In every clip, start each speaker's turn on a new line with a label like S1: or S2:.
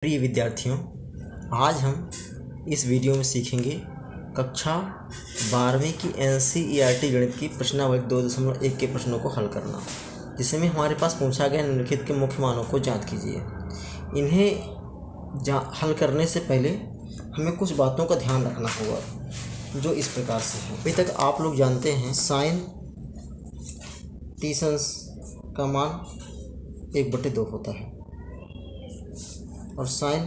S1: प्रिय विद्यार्थियों, आज हम इस वीडियो में सीखेंगे कक्षा 12वीं की NCERT गणित की प्रश्नावली 2.1 के प्रश्नों को हल करना, जिसमें हमारे पास पूछा गया निम्नलिखित के मुख्य मानों को ज्ञात कीजिए। इन्हें हल करने से पहले हमें कुछ बातों का ध्यान रखना होगा, जो इस प्रकार से है। अभी तक आप लोग जानते हैं साइन 30 अंश का मान 1/2 होता है और साइन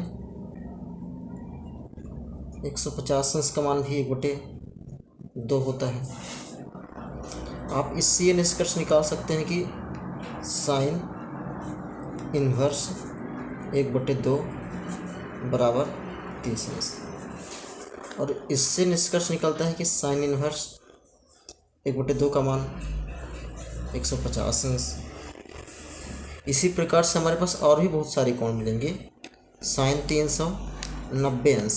S1: 150 अंश का मान भी 1/2 होता है। आप इससे ये निष्कर्ष निकाल सकते हैं कि साइन इन्वर्स 1/2 बराबर 30 अंश, और इससे निष्कर्ष निकलता है कि साइन इन्वर्स 1/2 का मान 150 अंश। इसी प्रकार से हमारे पास और भी बहुत सारे कोण मिलेंगे। साइन 390 अंश,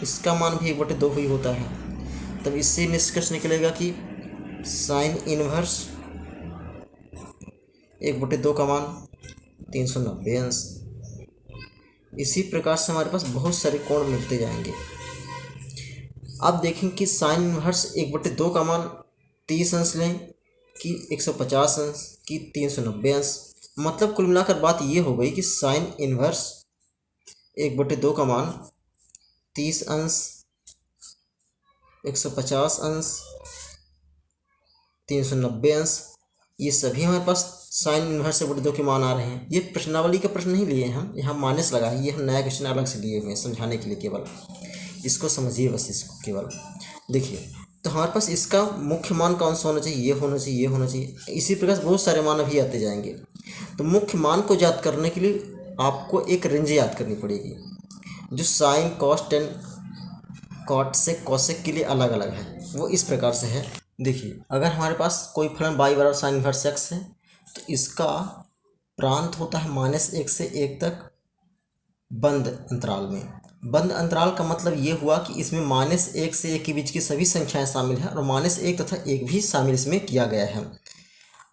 S1: इसका मान भी 1/2 ही होता है। तब इससे निष्कर्ष निकलेगा कि साइन इन्वर्स 1/2 का मान 390 अंश। इसी प्रकार से हमारे पास बहुत सारे कोण मिलते जाएंगे। अब देखें कि साइन इन्वर्स 1/2 का मान 30 अंश लें कि 150 अंश कि 390 अंश। मतलब कुल मिलाकर बात ये हो गई कि साइन इन्वर्स 1/2 का मान 30 अंश, 150 अंश, 390 अंश, ये सभी हमारे पास साइन इन्वर्स 1/2 के मान आ रहे हैं। ये प्रश्नावली का प्रश्न नहीं लिए हम, यहाँ माइनस लगा है, ये हम नया क्वेश्चन अलग से लिए हुए हैं समझाने के लिए। केवल इसको समझिए, बस इसको केवल देखिए। तो हमारे पास इसका मुख्य मान कौन सा होना चाहिए? ये होना चाहिए, ये होना चाहिए। इसी प्रकार से बहुत सारे मान अभी आते जाएंगे। तो मुख्य मान को याद करने के लिए आपको एक रेंज याद करनी पड़ेगी, जो साइन कॉस टेन कॉट से कॉसेक के लिए अलग अलग है। वो इस प्रकार से है। देखिए, अगर हमारे पास कोई फलन y बराबर साइन इन्वर्स x है, तो इसका प्रांत होता है -1 से 1 तक बंद अंतराल में। बंद अंतराल का मतलब ये हुआ कि इसमें -1 से 1 के बीच की सभी संख्याएं शामिल हैं और -1 तथा 1 भी शामिल इसमें किया गया है।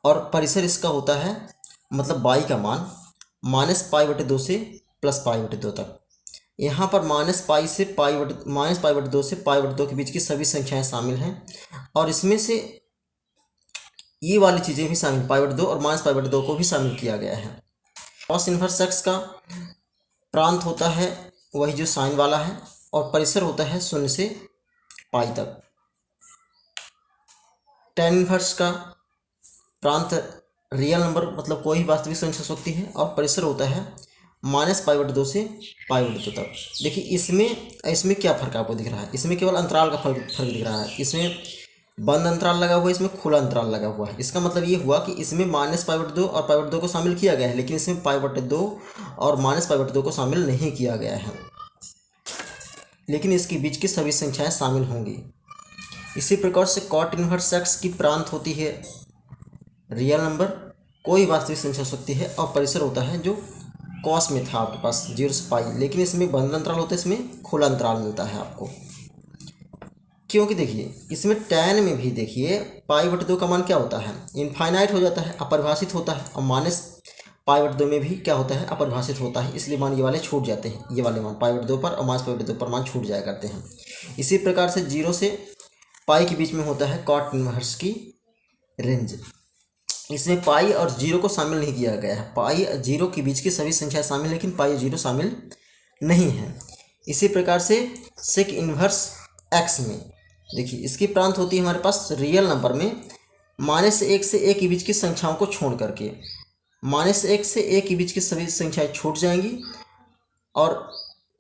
S1: और परिसर इसका होता है, मतलब y का मान -π/2 से +π/2 तक। यहाँ पर -π से -π/2 से π/2 के बीच की सभी संख्याएं शामिल हैं, और इसमें से ये वाली चीज़ें भी शामिल, π/2 और -π/2 को भी शामिल किया गया है। कॉस इन्वर्स x का प्रांत होता है वही जो साइन वाला है, और परिसर होता है 0 से π तक। tan इन्वर्स का प्रांत रियल नंबर, मतलब कोई भी वास्तविक संख्या हो सकती है, और परिसर होता है -π/2 से π/2 तक। देखिए, इसमें क्या फर्क आपको दिख रहा है? इसमें केवल अंतराल का फर्क दिख रहा है। इसमें बंद अंतराल लगा हुआ है, इसमें खुला अंतराल लगा हुआ है। इसका मतलब ये हुआ कि इसमें -π/2 और π/2 को शामिल किया गया है, लेकिन इसमें π/2 और -π/2 को शामिल नहीं किया गया है, लेकिन इसके बीच की सभी संख्याएं शामिल होंगी। इसी प्रकार से कॉट इन्वर्स x की प्रांत होती है रियल नंबर, कोई वास्तविक संख्या हो सकती है, और परिसर होता है जो कॉस में था आपके पास 0 से π, लेकिन इसमें बंद अंतराल होता है, इसमें खुला अंतराल मिलता है आपको। क्योंकि देखिए, इसमें tan में भी देखिए π/2 का मान क्या होता है? इनफाइनाइट हो जाता है, अपरिभाषित होता है, और -π/2 में भी क्या होता है? अपरिभाषित होता है। इसलिए मान ये वाले छूट जाते हैं, ये वाले मान π/2 पर और -π/2 पर मान छूट जाया करते हैं। इसी प्रकार से 0 से π के बीच में होता है कॉट इन्वर्स की रेंज। इसमें पाई और 0 को शामिल नहीं किया गया है। पाई 0 के बीच की सभी संख्या शामिल, लेकिन पाई 0 शामिल नहीं है। इसी प्रकार से सेक इन्वर्स x में देखिए, इसकी प्रांत होती है हमारे पास रियल नंबर में -1 से 1 के बीच की संख्याओं को छोड़ करके। -1 से 1 के बीच की सभी संख्याएं छूट जाएंगी और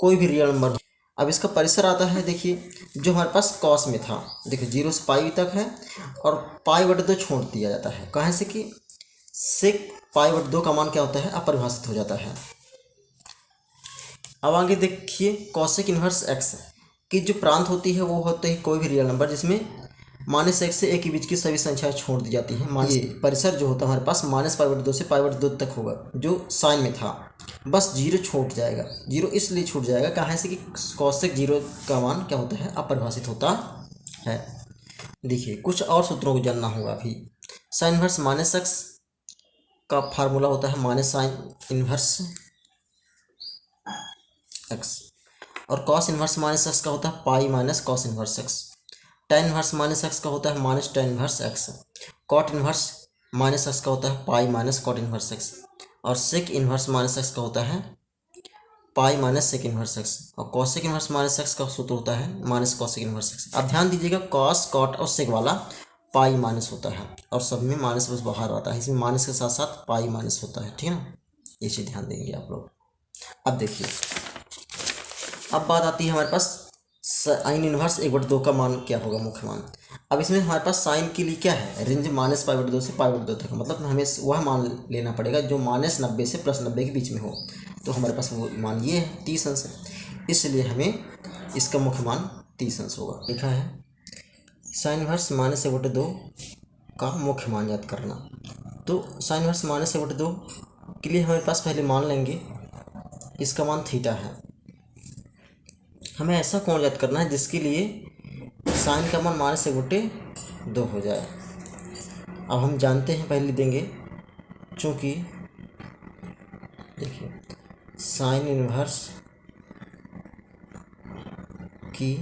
S1: कोई भी रियल नंबर। अब इसका परिसर आता है, देखिए, जो हमारे पास कॉस में था। देखिए, 0 से π तक है और π/2 छोड़ दिया जाता है। कहाँ से कि सेक π/2 का मान क्या होता है? अपरिभाषित हो जाता है। अब आगे देखिए, कॉसेक इन्वर्स x की जो प्रांत होती है वो होती है कोई भी रियल नंबर जिसमें -1 से 1 के बीच की सभी संख्याएं छोड़ दी जाती हैं। ये परिसर जो होता है हमारे पास -π/2 से π/2 तक होगा, जो साइन में था। बस 0 छूट जाएगा। 0 इसलिए छूट जाएगा कहाँ से कि कॉसेक 0 का मान क्या होता है? अपरिभाषित होता है। देखिए, कुछ और सूत्रों को जानना होगा अभी। साइन इन्वर्स -x का फार्मूला होता है -sin इन्वर्स एक्स। और कॉस इन्वर्स माइनस एक्स का होता है pi minus cos inverse x. Tan inverse minus x का होता है minus tan inverse x. Cot inverse minus x का होता है pi minus cot inverse x. और सेक इन्वर्स माइनस एक्स का होता है pi minus sec inverse x. और कॉसेक इन्वर्स माइनस एक्स का सूत्र होता है माइनस कॉसेक इन्वर्स एक्स। अब ध्यान दीजिएगा कॉस कॉट और सेक वाला पाई माइनस होता है और सब में माइनस बस बाहर आता है, इसमें माइनस के साथ साथ पाई माइनस होता है, ठीक है ना। ये चीज़ ध्यान देंगे आप लोग। अब देखिए, अब बात आती है हमारे पास साइन इनवर्स 1/2 का मान क्या होगा, मुख्य मान। अब इसमें हमारे पास साइन के लिए क्या है, रेंज माइनस पाई/2 से पाई/2 तक, मतलब हमें वह मान लेना पड़ेगा जो -90 से +90 के बीच में हो। तो हमारे पास वो मान ये है 30 अंश है, इसलिए हमें इसका मुख्य मान 30 अंश होगा। लिखा है साइन इनवर्स -1/2 का मुख्य मान याद करना। तो साइन इनवर्स -1/2 के लिए हमारे पास पहले मान लेंगे इसका मान थीटा है। हमें ऐसा कोण याद करना है जिसके लिए साइन का मान -1/2 हो जाए। अब हम जानते हैं, पहले देंगे, चूँकि देखिए साइन इनवर्स की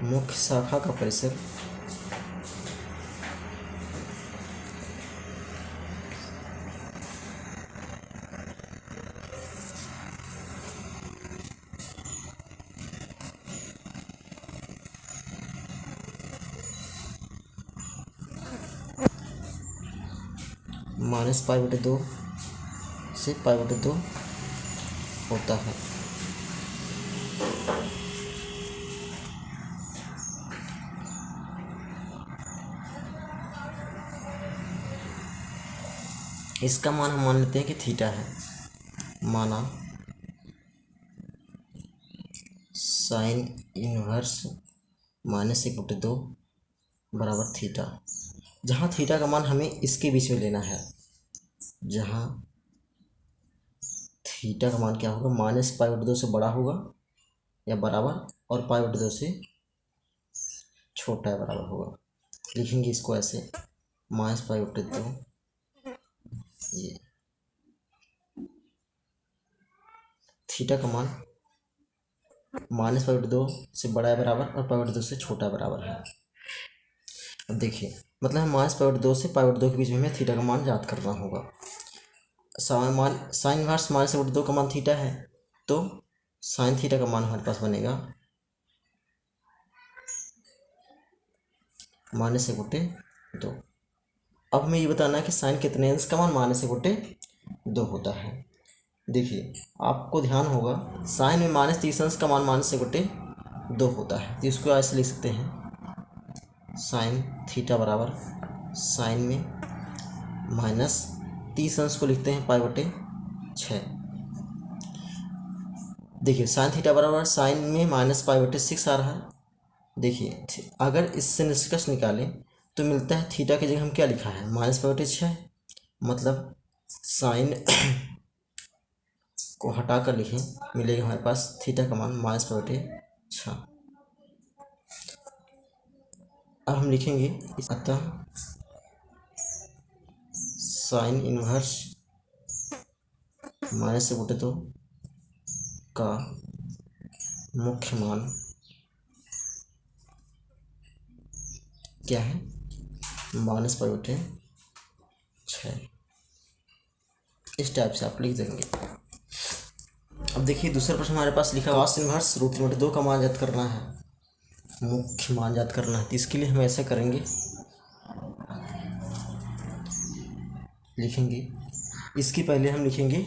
S1: मुख्य शाखा का परिसर -π/2 से π/2 होता है। इसका मान हम मान लेते हैं कि थीटा है। माना साइन इनवर्स -1/2 बराबर थीटा, जहाँ थीटा का मान हमें इसके बीच में लेना है, जहाँ थीटा का मान क्या होगा, -π/2 से बड़ा होगा या बराबर और π/2 से छोटा या बराबर होगा। लिखेंगे इसको ऐसे -π/2, ये थीटा का मान -π/2 से बड़ा है बराबर और π/2 से छोटा बराबर है। अब देखिए, मतलब हम -π/2 से π/2 के बीच में हमें थीटा का मान याद करना होगा। साइन इनवर्स -1/2 का मान थीटा है, तो साइन थीटा का मान हमारे पास बनेगा -1/2। अब हमें ये बताना है कि साइन कितने अंश का मान -1/2 होता है। देखिए आपको ध्यान होगा, साइन में -30 अंश का मान -1/2 होता है, तो इसको ऐसे लिख सकते हैं साइन थीटा बराबर साइन में -30 अंश को लिखते हैं π/6। देखिए साइन थीटा बराबर साइन में -π/6 आ रहा है। देखिए अगर इससे निष्कर्ष निकालें तो मिलता है थीटा की जगह हम क्या लिखा है, -π/6, मतलब साइन को हटा कर लिखें, मिलेगा हमारे पास थीटा का मान -π/6। अब हम लिखेंगे अतः साइन इनवर्स -1/2 का मुख्य मान क्या है, -π/6। इस टाइप से आप लिख देंगे। अब देखिए दूसरा प्रश्न हमारे पास लिखा कॉस इनवर्स √2 का मान याद करना है, मुख्य मान याद करना है। तो इसके लिए हम ऐसा करेंगे, लिखेंगे इसकी पहले हम लिखेंगे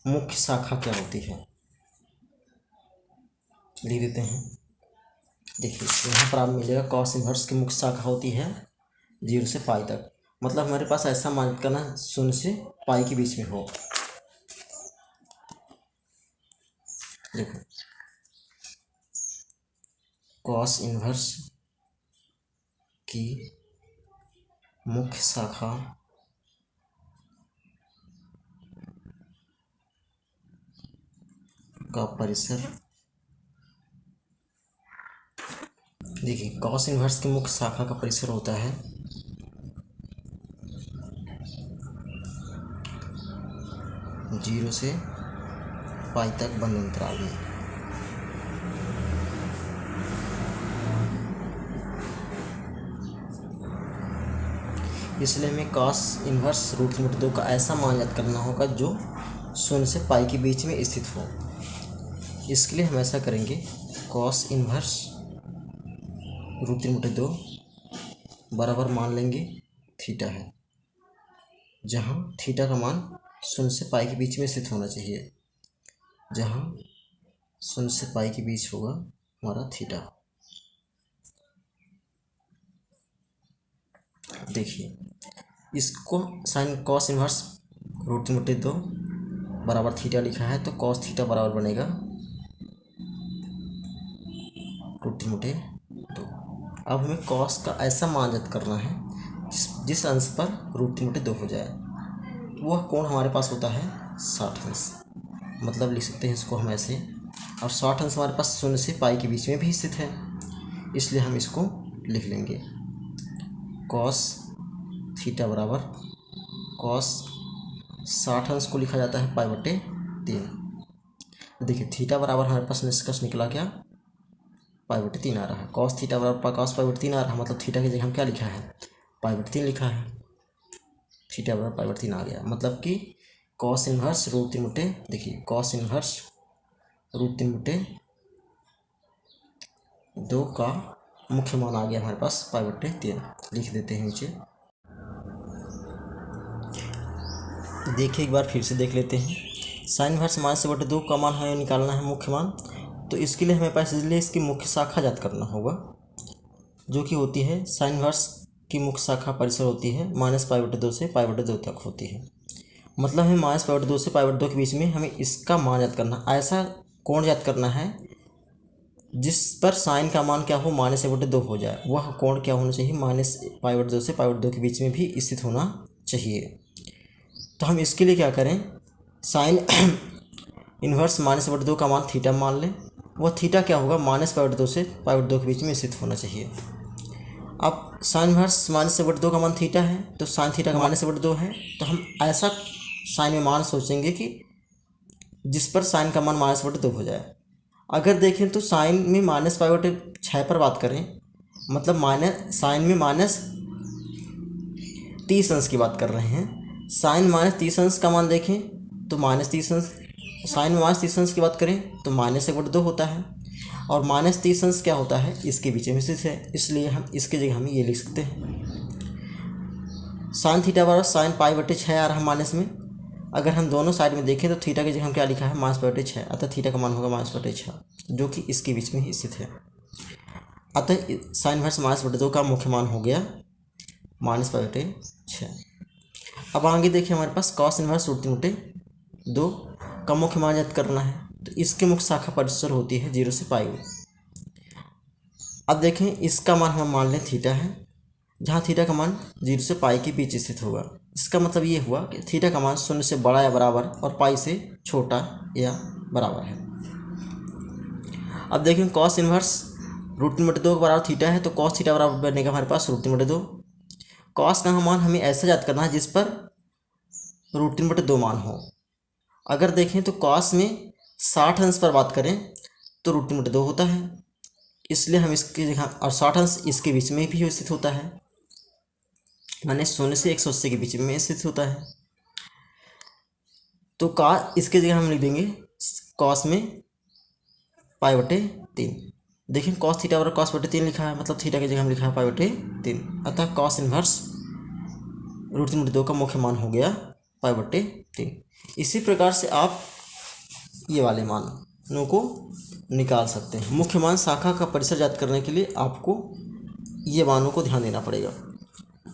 S1: मुख्य शाखा क्या होती है, लिख देते हैं। देखिए यहाँ पर आप मिलेगा कॉस इनवर्स की मुख्य शाखा होती है 0 से पाई तक, मतलब हमारे पास ऐसा मान करना 0 से पाई के बीच में हो। देखो कॉस इनवर्स की मुख्य शाखा का परिसर, देखिए कॉस इनवर्स की मुख्य शाखा का परिसर होता है 0 से पाई तक बंद अंतराल में। इसलिए हमें कॉस इन्वर्स √3/2 का ऐसा मान ज्ञात करना होगा जो 0 से पाई के बीच में स्थित हो। इसके लिए हम ऐसा करेंगे, कॉस इन्वर्स √3/2 बराबर मान लेंगे थीटा है, जहाँ थीटा का मान 0 से पाई के बीच में स्थित होना चाहिए, जहाँ 0 से पाई के बीच होगा हमारा थीटा। देखिए, इसको साइन कॉस इन्वर्स √3/2 बराबर थीटा लिखा है, तो कॉस थीटा बराबर बनेगा √3/2। अब हमें कॉस का ऐसा मान ज्ञात करना है जिस अंश पर √3/2 हो जाए। वह कोण हमारे पास होता है 60 अंश, मतलब लिख सकते हैं इसको हम ऐसे। और 60 अंश हमारे पास 0 से पाई के बीच में भी स्थित है, इसलिए हम इसको लिख लेंगे, कॉस थीटा बराबर कॉस 60 अंश को लिखा जाता है पाई/3। देखिए, थीटा बराबर हमारे पास निष्कर्ष निकला क्या, पाई/3 आ रहा है। कॉस थीटा बराबर कॉस पाई/3 आ रहा है, मतलब थीटा की जगह हम क्या लिखा है, पाई/3 लिखा है। थीटा बराबर पाई/3 आ गया, मतलब कि कॉस इन्वर्स √3/2, देखिए कॉस इन्वर्स √3/2 का मुख्य मान आ गया हमारे पास पाई/3। लिख देते हैं नीचे। देखिए, एक बार फिर से देख लेते हैं। साइन इन्वर्स -2 का मान हमें निकालना है, मुख्य मान। तो इसके लिए हमें पास इसलिए इसकी मुख्य शाखा ज्ञात करना होगा, जो कि होती है साइन इन्वर्स की मुख्य शाखा परिसर होती है -पाई/2 से पाई/2 तक होती है। मतलब हमें -पाई/2 से पाई/2 के बीच में हमें इसका मान ज्ञात करना, ऐसा कोण ज्ञात करना है जिस पर साइन का मान क्या हो, -1/2 हो जाए। वह कोण क्या होना चाहिए, -पाई/2 से पाई/2 के बीच में भी स्थित होना चाहिए। तो हम इसके लिए क्या करें, साइन इन्वर्स -2 का मान थीटा मान लें। वह थीटा क्या होगा, -पाई/2 से पाई/2 के बीच में स्थित होना चाहिए। अब साइन इन्वर्स -2 का मान थीटा है, तो साइन थीटा का -2 है, तो हम ऐसा साइन में मान सोचेंगे कि जिस पर साइन का मान -2 हो जाए। अगर देखें तो साइन में -पाई/6 पर बात करें, मतलब साइन में -30 अंश की बात कर रहे हैं। साइन -30 अंश का मान देखें तो -30 अंश, साइन में -30 अंश की बात करें तो -1/2 होता है, और -30 अंश क्या होता है, इसके बीच में स्थित है, इसलिए हम इसकी जगह हम ये लिख सकते हैं, साइन थीटा बराबर साइन पाई/6 आ रहा है माइनस में। अगर हम दोनों साइड में देखें तो थीटा की जगह हम क्या लिखा है, -पाई/6, अतः थीटा का मान होगा -6, जो कि इसके बीच में ही स्थित है। अतः साइन इन्वर्स -2 का मुख्य मान हो गया -पाई/6। अब आगे देखिए, हमारे पास कॉस इन्वर्स √3/2 का मुख्य मान ज्ञात करना है, तो इसके मुख्य शाखा परिसर होती है 0 से पाई। अब देखें, इसका मान हम मान लें थीटा है, जहाँ थीटा का मान 0 से पाई के बीच स्थित होगा। इसका मतलब ये हुआ कि थीटा का मान 0 से बड़ा या बराबर और पाई से छोटा या बराबर है। अब देखें, कॉस इन्वर्स √3/2 के बराबर थीटा है, तो कॉस थीटा बराबर बनेगा हमारे पास √3/2। कॉस का मान हमें ऐसा ज्ञात करना है जिस पर √3/2 मान हो। अगर देखें तो कॉस में 60 अंश पर बात करें तो √3/2 होता है, इसलिए हम इसकी जगह, और 60 अंश इसके बीच में भी स्थित होता है, माने 0 से 180 के बीच में स्थित होता है। तो इसके जगह हम लिख देंगे कॉस में पाई/3। देखिए, कॉस थीटा बराबर cos/3 लिखा है, मतलब थीटा की जगह हम लिखा है पाई/3, अतः कॉस इन्वर्स √3/2 का मुख्य मान हो गया पाई/3। इसी प्रकार से आप ये वाले मानों को निकाल सकते हैं। मुख्य मान शाखा का परिसर ज्ञात करने के लिए आपको ये मानों को ध्यान देना पड़ेगा।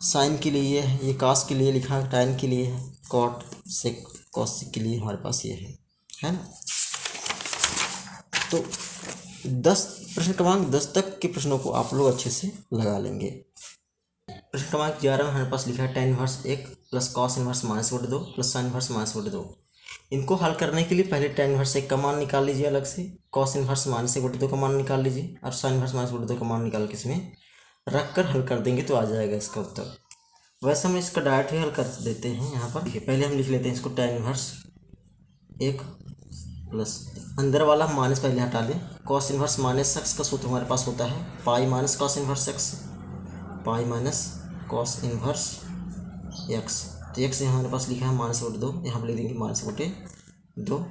S1: साइन के लिए ये है, ये कॉस के लिए लिखा है, टाइन के लिए है, कॉट सेक कॉसेक के लिए हमारे पास ये है ना। तो 10 प्रश्न क्रमांक 10 तक के प्रश्नों को आप लोग अच्छे से लगा लेंगे। प्रश्न क्रमांक 11 में हमारे पास लिखा है tan inverse 1 plus cos inverse -2 plus sign inverse -2। इनको हल करने के लिए पहले tan इन्वर्स 1 का मान निकाल लीजिए अलग से, कॉस इन्वर्स -2 का मान निकाल लीजिए, और साइन इन्वर्स -2 का मान निकाल के इसमें रख कर हल कर देंगे तो आ जाएगा इसका उत्तर। वैसे हम इसका डायरेक्ट ही हल कर देते हैं। यहाँ पर देखिए, पहले हम लिख लेते हैं इसको tan इन्वर्स 1 प्लस अंदर वाला हम माइनस पहले हटा दें। कॉस इनवर्स माइनस एक्स का सूत्र हमारे पास होता है pi minus cos inverse x, पाई माइनस कॉस इनवर्स एक्स। तो एक्स यहाँ हमारे पास लिखा है -√2, यहाँ पर लिख देंगे -√2।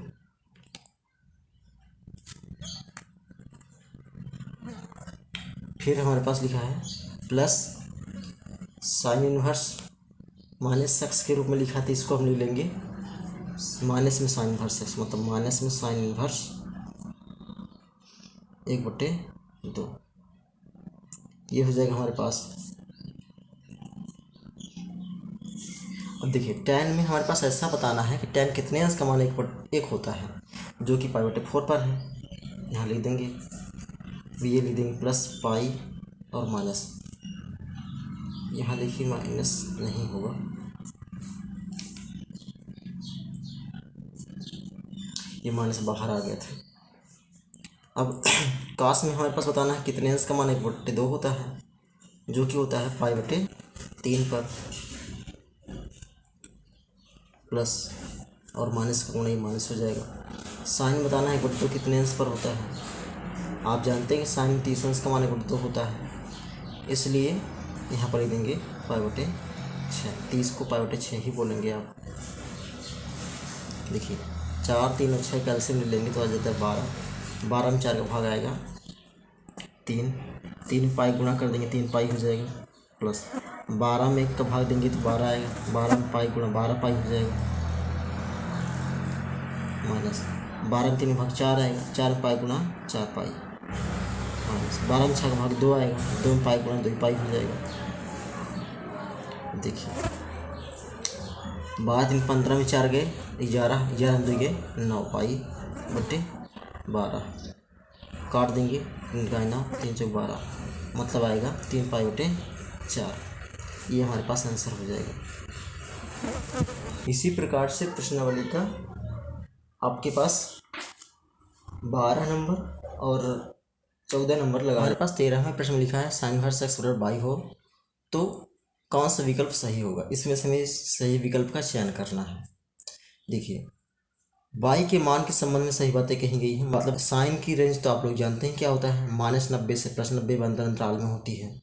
S1: फिर हमारे पास लिखा है plus sine inverse minus x के रूप में लिखा था, इसको हम लिख लेंगे माइनस में साइन इनवर्स एक्स, मतलब माइनस में साइन इनवर्स 1/2। ये हो जाएगा हमारे पास। अब देखिए tan में हमारे पास ऐसा बताना है कि tan कितने अंश का मान 1 होता है, जो कि π/4 पर है। यहाँ लिख देंगे, ये लिख देंगे प्लस पाई और माइनस, यहाँ देखिए माइनस नहीं होगा, ये माइनस बाहर आ गया था। अब काश में हमारे पास बताना है कितने अंश का मान 1/2 होता है, जो कि होता है π/3 पर, प्लस और माइनस का गुणा, ये माइनस हो जाएगा। साइन बताना है 1/2 कितने अंश पर होता है। आप जानते हैं कि साइन 30 अंश का मान 1/2 होता है, इसलिए यहाँ पर लिख देंगे π/6। 30 को π/6 ही बोलेंगे आप। देखिए 4, 3 और 6 कैल्शियम ले लेंगे तो आ जाता है 12। 12 में 4 का भाग आएगा 3 पाई गुणा कर देंगे 3 पाई हो जाएगा, प्लस 12 में 1 का भाग देंगे तो 12 आएगा, 12 में पाई गुणा 12 पाई हो जाएगा, माइनस 12 में 3 का भाग 4 आएगा, 4 पाई गुणा 4 पाई, माइनस 12 में 6 का भाग 2 आएगा, 2 में पाई गुणा 2 पाई हो जाएगा। देखिए 12 3 15 में 4 गए 11, 11 में 2 गए 9 π/12, काट देंगे 3 का 9, 3 चौक 12, मतलब आएगा 3 π/4। ये हमारे पास आंसर हो जाएगा। इसी प्रकार से प्रश्नावली का आपके पास 12 नंबर और 14 नंबर लगा। हमारे पास 13वें प्रश्न में लिखा है साइन इनवर्स x बराबर बाई हो तो कौन सा विकल्प सही होगा। इसमें से हमें सही विकल्प का चयन करना है। देखिए बाई के मान के संबंध में सही बातें कही गई हैं, मतलब साइन की रेंज तो आप लोग जानते हैं क्या होता है, -90 से +90 अंतराल में होती है।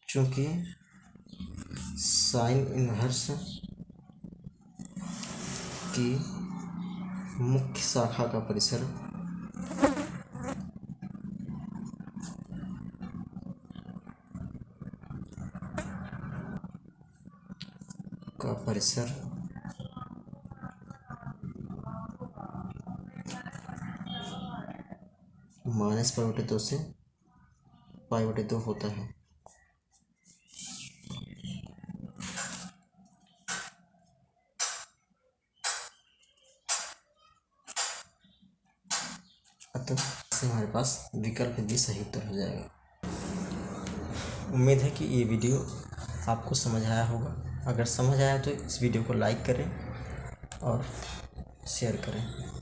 S1: चूँकि साइन इनवर्स की मुख्य शाखा का परिसर -π/2 से π/2 होता है। अतः से हमारे पास विकल्प भी सही उत्तर हो जाएगा। उम्मीद है कि ये वीडियो आपको समझ आया होगा। अगर समझ आया तो इस वीडियो को लाइक करें और शेयर करें।